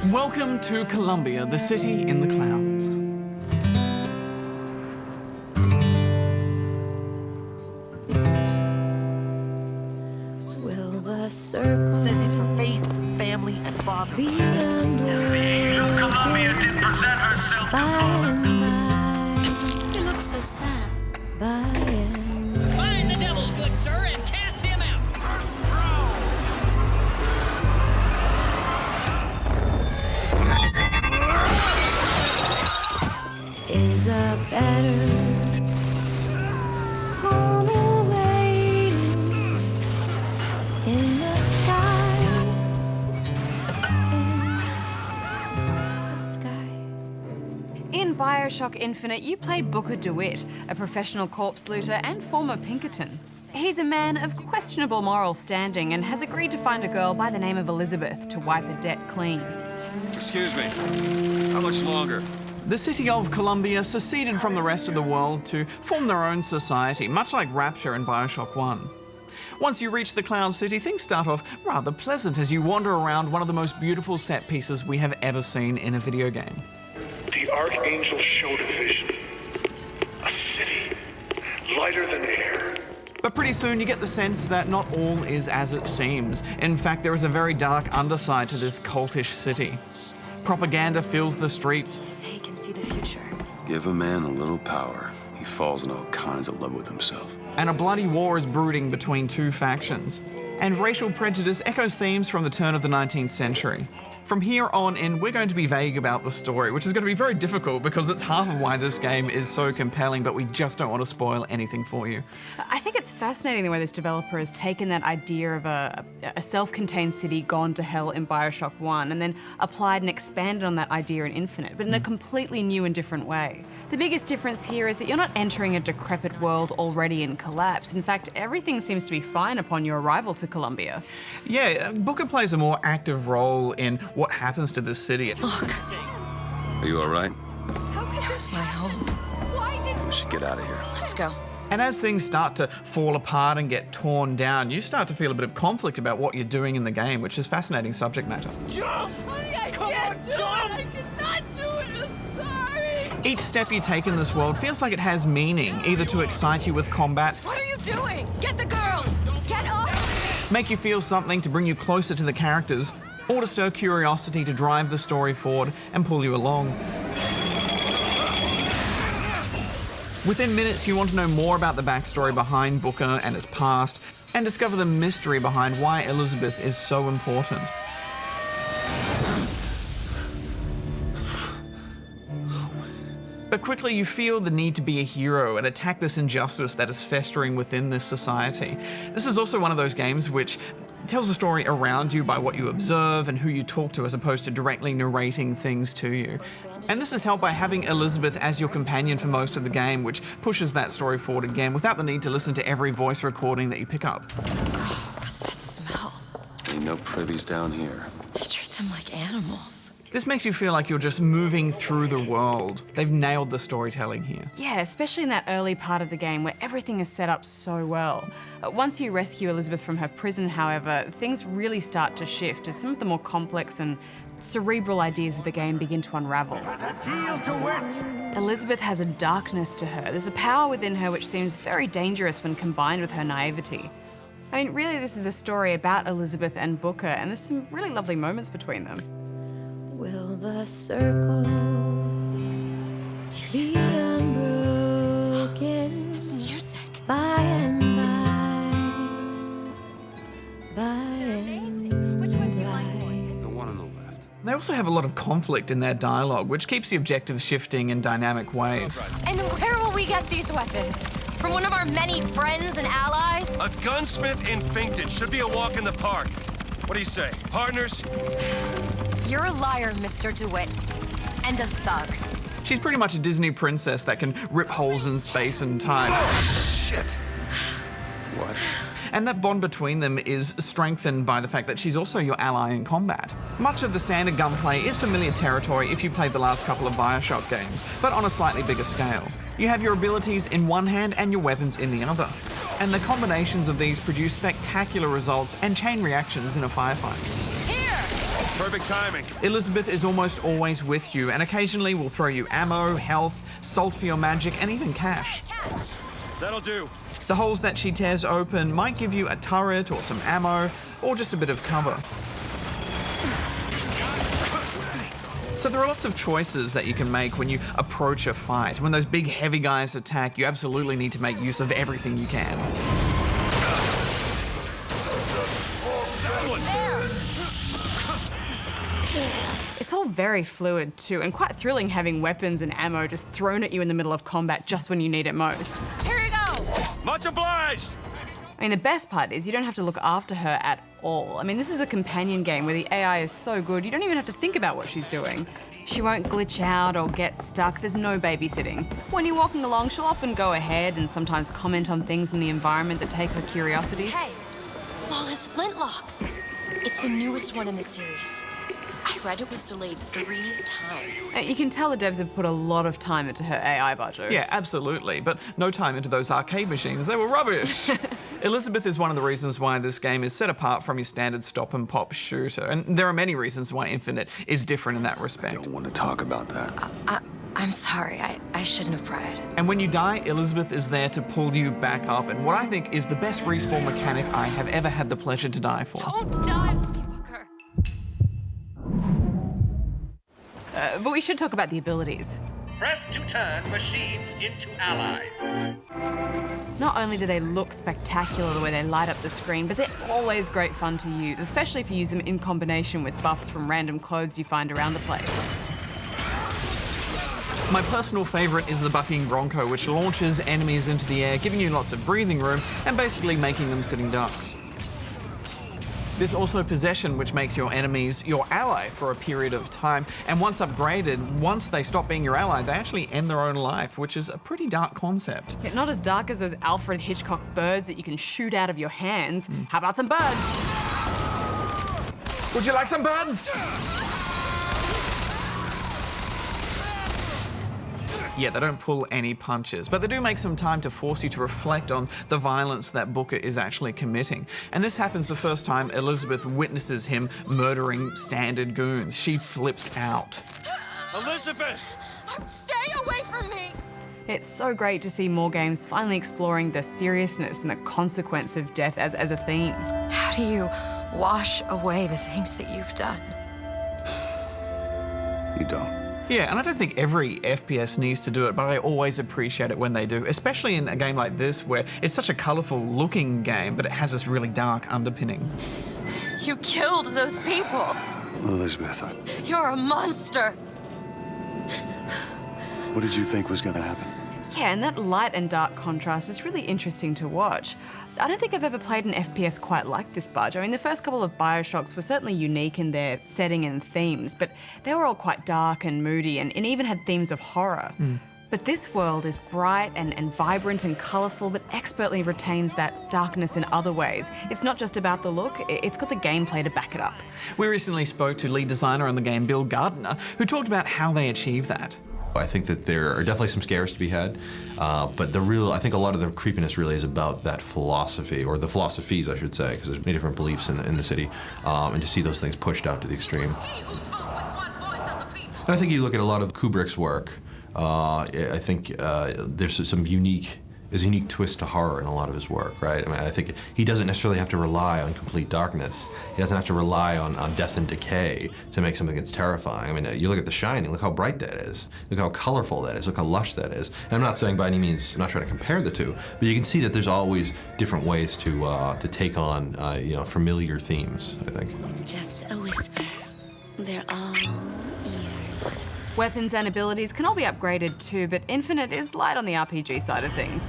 Welcome to Colombia, the city in the clouds. Will the circle Says he's for faith, family, and father. be unbroken Colombia did present herself by and by? He looks so sad. By and by. Find the devil, good sir, and cast him out. first throw. Is a better home awaiting in the sky. In the sky. In Bioshock Infinite, you play Booker Dewitt, a professional corpse looter and former pinkerton. He's a man of questionable moral standing and has agreed to find a girl by the name of Elizabeth to wipe a debt clean. Excuse me. How much longer? The city of Colombia seceded from the rest of the world to form their own society, much like Rapture in Bioshock 1. Once you reach the Cloud City, things start off rather pleasant as you wander around one of the most beautiful set pieces we have ever seen in a video game. The Archangel showed a vision. A city, lighter than air. But pretty soon you get the sense that not all is as it seems. In fact, there is a very dark underside to this cultish city. Propaganda fills the streets, Say he can see the future. Give a man a little power, he falls in all kinds of love with himself. and a bloody war is brooding between two factions. And racial prejudice echoes themes from the turn of the 19th century. From here on in, we're going to be vague about the story, which is going to be very difficult because it's half of why this game is so compelling, but we just don't want to spoil anything for you. I think it's fascinating the way this developer has taken that idea of a self-contained city gone to hell in Bioshock 1 and then applied and expanded on that idea in Infinite, but in a completely new and different way. The biggest difference here is that you're not entering a decrepit world already in collapse. In fact, everything seems to be fine upon your arrival to Colombia. Yeah, Booker plays a more active role in what happens to this city. Are you all right? How could this my home? Why did We should get out of here. Let's go. And as things start to fall apart and get torn down, you start to feel a bit of conflict about what you're doing in the game, which is fascinating subject matter. Jump! Honey, I Come can't on, do jump! it. I cannot do it. I'm sorry. Each step you take in this world feels like it has meaning, either to excite you with combat, What are you doing? Get the girl! Get off! make you feel something to bring you closer to the characters, or to stir curiosity to drive the story forward and pull you along. Within minutes, you want to know more about the backstory behind Booker and his past, and discover the mystery behind why Elizabeth is so important. But quickly you feel the need to be a hero and attack this injustice that is festering within this society. This is also one of those games which tells a story around you by what you observe and who you talk to, as opposed to directly narrating things to you. And this is helped by having Elizabeth as your companion for most of the game, which pushes that story forward again without the need to listen to every voice recording that you pick up. What's that smell? Ain't no privies down here. They treat them like animals. This makes you feel like you're just moving through the world. They've nailed the storytelling here. Yeah, especially in that early part of the game where everything is set up so well. Once you rescue Elizabeth from her prison, however, things really start to shift as some of the more complex and cerebral ideas of the game begin to unravel. Elizabeth has a darkness to her. There's a power within her which seems very dangerous when combined with her naivety. I mean, really, this is a story about Elizabeth and Booker, and there's some really lovely moments between them. Will the circle be unbroken It's music. by and by? By and Which one's your by. The one on the left. They also have a lot of conflict in their dialogue, which keeps the objectives shifting in dynamic ways. And where will we get these weapons? From one of our many friends and allies? A gunsmith in Finkton should be a walk in the park. What do you say, partners? You're a liar, Mr. DeWitt. And a thug. She's pretty much a Disney princess that can rip holes in space and time. Shit. What? And that bond between them is strengthened by the fact that she's also your ally in combat. Much of the standard gunplay is familiar territory if you played the last couple of Bioshock games, but on a slightly bigger scale. You have your abilities in one hand and your weapons in the other. And the combinations of these produce spectacular results and chain reactions in a firefight. Here! Perfect timing. Elizabeth is almost always with you and occasionally will throw you ammo, health, salt for your magic, and even cash. That'll do. The holes that she tears open might give you a turret or some ammo, or just a bit of cover. So there are lots of choices that you can make when you approach a fight. When those big heavy guys attack, you absolutely need to make use of everything you can. It's all very fluid too, and quite thrilling having weapons and ammo just thrown at you in the middle of combat just when you need it most. Here you go! Much obliged! I mean, the best part is you don't have to look after her at all. I mean, this is a companion game where the AI is so good, you don't even have to think about what she's doing. She won't glitch out or get stuck, there's no babysitting. When you're walking along, she'll often go ahead and sometimes comment on things in the environment that take her curiosity. Hey, Lawless Flintlock. It's the newest one in the series. I read it was delayed 3 times. You can tell the devs have put a lot of time into her AI budget. Yeah, absolutely, but no time into those arcade machines. They were rubbish. Elizabeth is one of the reasons why this game is set apart from your standard stop and pop shooter, and there are many reasons why Infinite is different in that respect. I don't want to talk about that. I'm sorry, I shouldn't have cried. And when you die, Elizabeth is there to pull you back up, and what I think is the best respawn mechanic I have ever had the pleasure to die for. Don't die for me, Booker. But we should talk about the abilities. Press to turn machines into allies. Not only do they look spectacular the way they light up the screen, but they're always great fun to use, especially if you use them in combination with buffs from random clothes you find around the place. My personal favourite is the Bucking Bronco, which launches enemies into the air, giving you lots of breathing room and basically making them sitting ducks. There's also Possession, which makes your enemies your ally for a period of time, and once upgraded, once they stop being your ally, they actually end their own life, which is a pretty dark concept. Yet not as dark as those Alfred Hitchcock birds that you can shoot out of your hands. How about some birds? Would you like some birds? Yeah, they don't pull any punches, but they do make some time to force you to reflect on the violence that Booker is actually committing. And this happens the first time Elizabeth witnesses him murdering standard goons. She flips out. Elizabeth! Stay away from me! It's so great to see more games finally exploring the seriousness and the consequence of death as a theme. How do you wash away the things that you've done? You don't. Yeah, and I don't think every FPS needs to do it, but I always appreciate it when they do, especially in a game like this where it's such a colourful looking game, but it has this really dark underpinning. You killed those people. Elizabeth, You're a monster. what did you think was going to happen? Yeah, and that light and dark contrast is really interesting to watch. I don't think I've ever played an FPS quite like this, Budge. I mean, the first couple of Bioshocks were certainly unique in their setting and themes, but they were all quite dark and moody and even had themes of horror. But this world is bright and vibrant and colourful, but expertly retains that darkness in other ways. It's not just about the look, it's got the gameplay to back it up. We recently spoke to lead designer on the game, Bill Gardner, who talked about how they achieve that. I think that there are definitely some scares to be had, but I think a lot of the creepiness really is about that philosophy, or the philosophies, I should say, because there's many different beliefs in the city, and to see those things pushed out to the extreme. And I think you look at a lot of Kubrick's work, I think there's some unique twist to horror in a lot of his work, right? I mean, I think he doesn't necessarily have to rely on complete darkness. He doesn't have to rely on death and decay to make something that's terrifying. I mean, you look at The Shining, look how bright that is. Look how colorful that is, look how lush that is. And I'm not saying by any means, I'm not trying to compare the two, but you can see that there's always different ways to take on, familiar themes, I think. It's just a whisper. They're all ears. Weapons and abilities can all be upgraded too, but Infinite is light on the RPG side of things.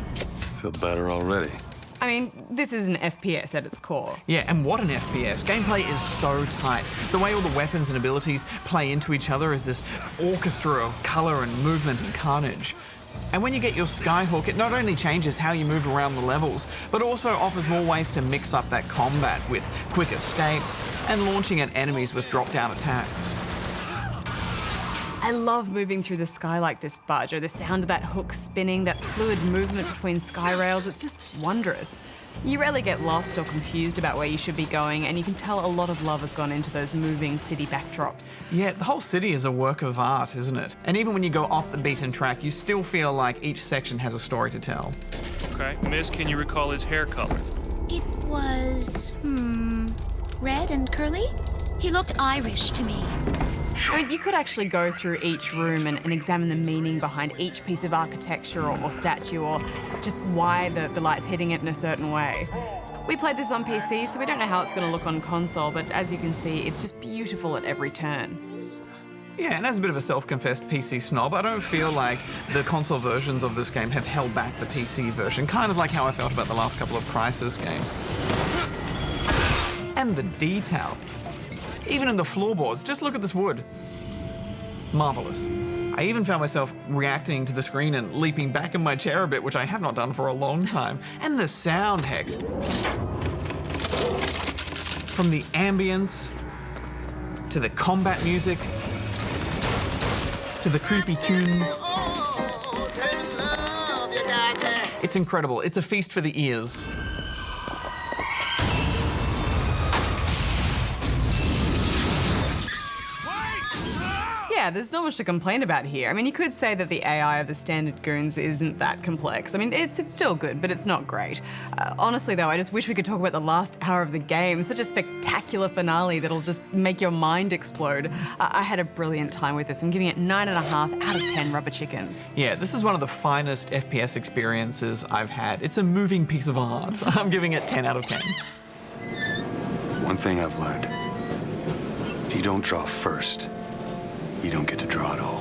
Feel better already. I mean, this is an FPS at its core. Yeah, and what an FPS. Gameplay is so tight. The way all the weapons and abilities play into each other is this orchestra of colour and movement and carnage. And when you get your Skyhook, it not only changes how you move around the levels, but also offers more ways to mix up that combat with quick escapes and launching at enemies with drop-down attacks. I love moving through the sky like this, Budge, or the sound of that hook spinning, that fluid movement between sky rails. It's just wondrous. You rarely get lost or confused about where you should be going, and you can tell a lot of love has gone into those moving city backdrops. Yeah, the whole city is a work of art, isn't it? And even when you go off the beaten track, you still feel like each section has a story to tell. Okay. Miss, can you recall his hair color? It was, red and curly? He looked Irish to me. I mean, you could actually go through each room and examine the meaning behind each piece of architecture or statue, or just why the light's hitting it in a certain way. We played this on PC, so we don't know how it's going to look on console, but as you can see, it's just beautiful at every turn. Yeah, and as a bit of a self-confessed PC snob, I don't feel like the console versions of this game have held back the PC version, kind of like how I felt about the last couple of Crysis games. And the detail. Even in the floorboards, just look at this wood. Marvelous. I even found myself reacting to the screen and leaping back in my chair a bit, which I have not done for a long time. And the sound, Hex. From the ambience, to the combat music, to the creepy tunes. It's incredible. It's a feast for the ears. Yeah, there's not much to complain about here. I mean, you could say that the AI of the standard goons isn't that complex. I mean, it's still good, but it's not great. Honestly, though, I just wish we could talk about the last hour of the game. Such a spectacular finale that'll just make your mind explode. I had a brilliant time with this. I'm giving it 9.5 out of 10 rubber chickens. Yeah, this is one of the finest FPS experiences I've had. It's a moving piece of art. I'm giving it 10 out of 10. One thing I've learned. If you don't draw first, you don't get to draw at all.